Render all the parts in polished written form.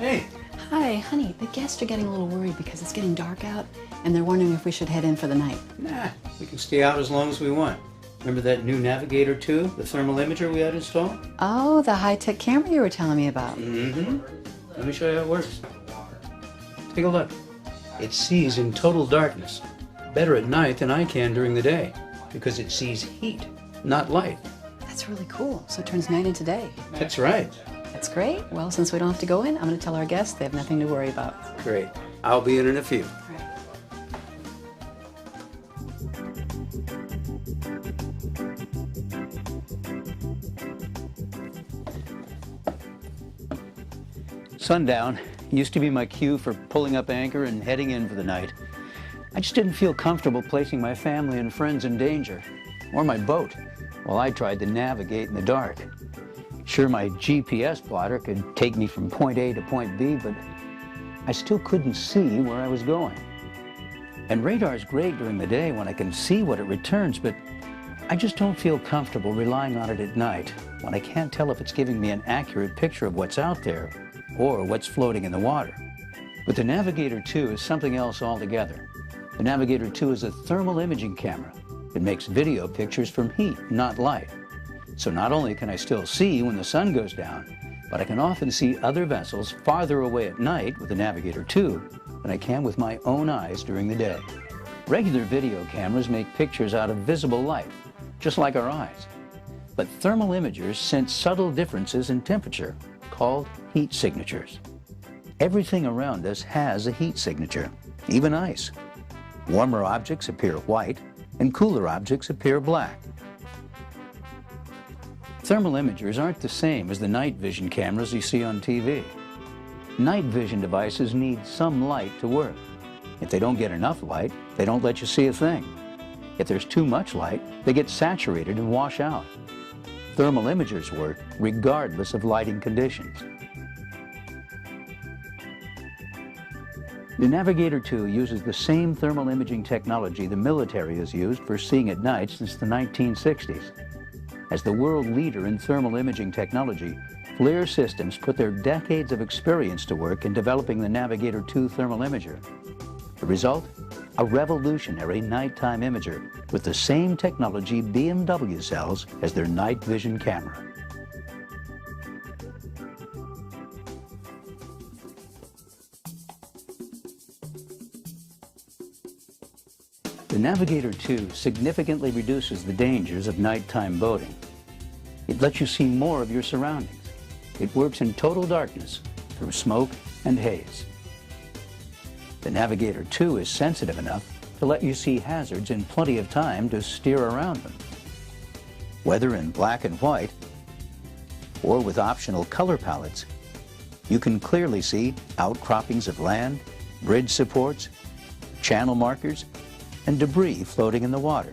Hey. Hi, honey. The guests are getting a little worried because it's getting dark out, and they're wondering if we should head in for the night. Nah, we can stay out as long as we want. Remember that new Navigator 2, the thermal imager we had installed? Oh, the high-tech camera you were telling me about. Mm-hmm. Let me show you how it works. Take a look. It sees in total darkness. Better at night than I can during the day, because it sees heat, not light. That's really cool. So it turns night into day. That's right. That's great. Well, since we don't have to go in, I'm going to tell our guests they have nothing to worry about. Great. I'll be in a few. All right. Sundown used to be my cue for pulling up anchor and heading in for the night. I just didn't feel comfortable placing my family and friends in danger, or my boat, while I tried to navigate in the dark. Sure, my GPS plotter could take me from point A to point B, but I still couldn't see where I was going. And radar's great during the day when I can see what it returns, but I just don't feel comfortable relying on it at night when I can't tell if it's giving me an accurate picture of what's out there or what's floating in the water. But the Navigator 2 is something else altogether. The Navigator 2 is a thermal imaging camera. It makes video pictures from heat, not light. So not only can I still see when the sun goes down, but I can often see other vessels farther away at night with the Navigator 2 than I can with my own eyes during the day. Regular video cameras make pictures out of visible light, just like our eyes. But thermal imagers sense subtle differences in temperature, called heat signatures. Everything around us has a heat signature, even ice. Warmer objects appear white, and cooler objects appear black. Thermal imagers aren't the same as the night vision cameras you see on TV. Night vision devices need some light to work. If they don't get enough light, they don't let you see a thing. If there's too much light, they get saturated and wash out. Thermal imagers work regardless of lighting conditions. The Navigator 2 uses the same thermal imaging technology the military has used for seeing at night since the 1960s. As the world leader in thermal imaging technology, FLIR Systems put their decades of experience to work in developing the Navigator 2 thermal imager. The result? A revolutionary nighttime imager with the same technology BMW sells as their night vision camera. The Navigator 2 significantly reduces the dangers of nighttime boating. It lets you see more of your surroundings. It works in total darkness through smoke and haze. The Navigator 2 is sensitive enough to let you see hazards in plenty of time to steer around them. Whether in black and white or with optional color palettes, you can clearly see outcroppings of land, bridge supports, channel markers, and debris floating in the water.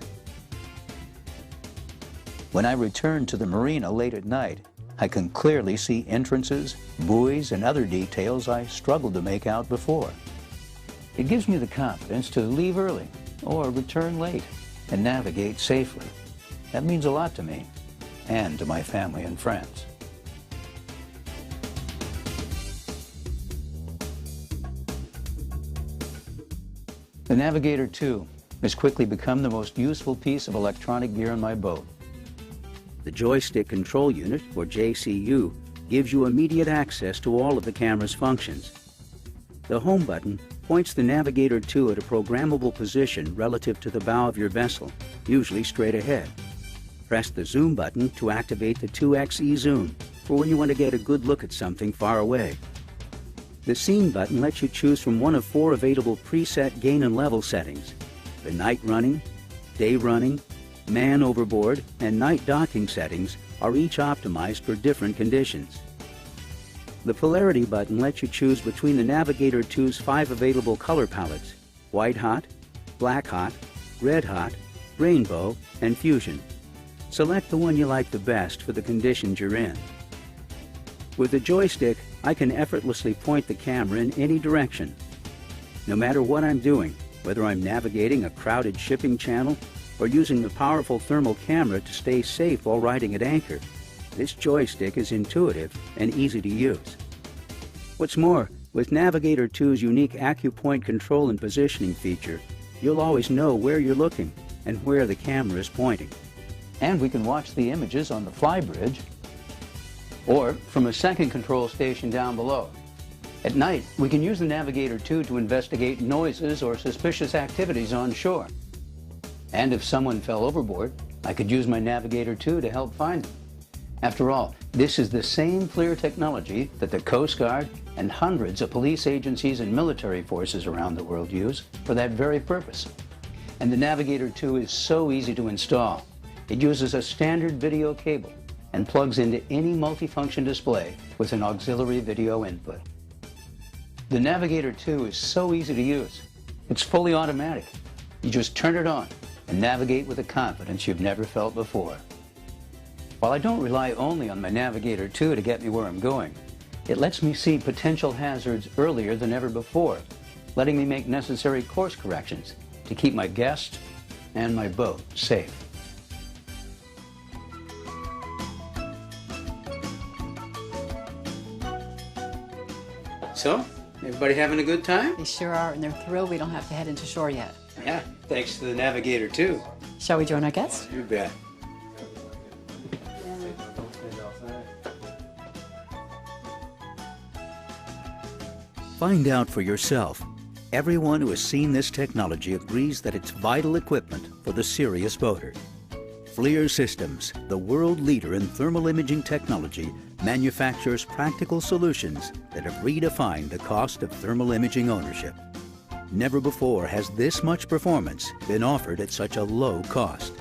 When I return to the marina late at night, I can clearly see entrances, buoys, and other details I struggled to make out before. It gives me the confidence to leave early or return late and navigate safely. That means a lot to me and to my family and friends. The Navigator 2 has quickly become the most useful piece of electronic gear on my boat. The joystick control unit, or JCU, gives you immediate access to all of the camera's functions. The home button points the Navigator 2 at a programmable position relative to the bow of your vessel, usually straight ahead. Press the zoom button to activate the 2x zoom, for when you want to get a good look at something far away. The Scene button lets you choose from one of 4 available preset gain and level settings: the night running, day running, man overboard, and night docking settings are each optimized for different conditions. The Polarity button lets you choose between the Navigator 2's 5 available color palettes: white hot, black hot, red hot, rainbow, and fusion. Select the one you like the best for the conditions you're in. With the joystick, I can effortlessly point the camera in any direction. No matter what I'm doing, whether I'm navigating a crowded shipping channel or using the powerful thermal camera to stay safe while riding at anchor, this joystick is intuitive and easy to use. What's more, with Navigator 2's unique AccuPoint control and positioning feature, you'll always know where you're looking and where the camera is pointing. And we can watch the images on the flybridge or from a second control station down below. At night, we can use the Navigator 2 to investigate noises or suspicious activities on shore. And if someone fell overboard, I could use my Navigator 2 to help find them. After all, this is the same FLIR technology that the Coast Guard and hundreds of police agencies and military forces around the world use for that very purpose. And the Navigator 2 is so easy to install. It uses a standard video cable and plugs into any multifunction display with an auxiliary video input. The Navigator 2 is so easy to use. It's fully automatic. You just turn it on and navigate with a confidence you've never felt before. While I don't rely only on my Navigator 2 to get me where I'm going, it lets me see potential hazards earlier than ever before, letting me make necessary course corrections to keep my guests and my boat safe. So, everybody having a good time? They sure are, and they're thrilled we don't have to head into shore yet. Yeah, thanks to the Navigator 2. Shall we join our guests? You bet. Find out for yourself. Everyone who has seen this technology agrees that it's vital equipment for the serious boater. FLIR Systems, the world leader in thermal imaging technology, manufactures practical solutions that have redefined the cost of thermal imaging ownership. Never before has this much performance been offered at such a low cost.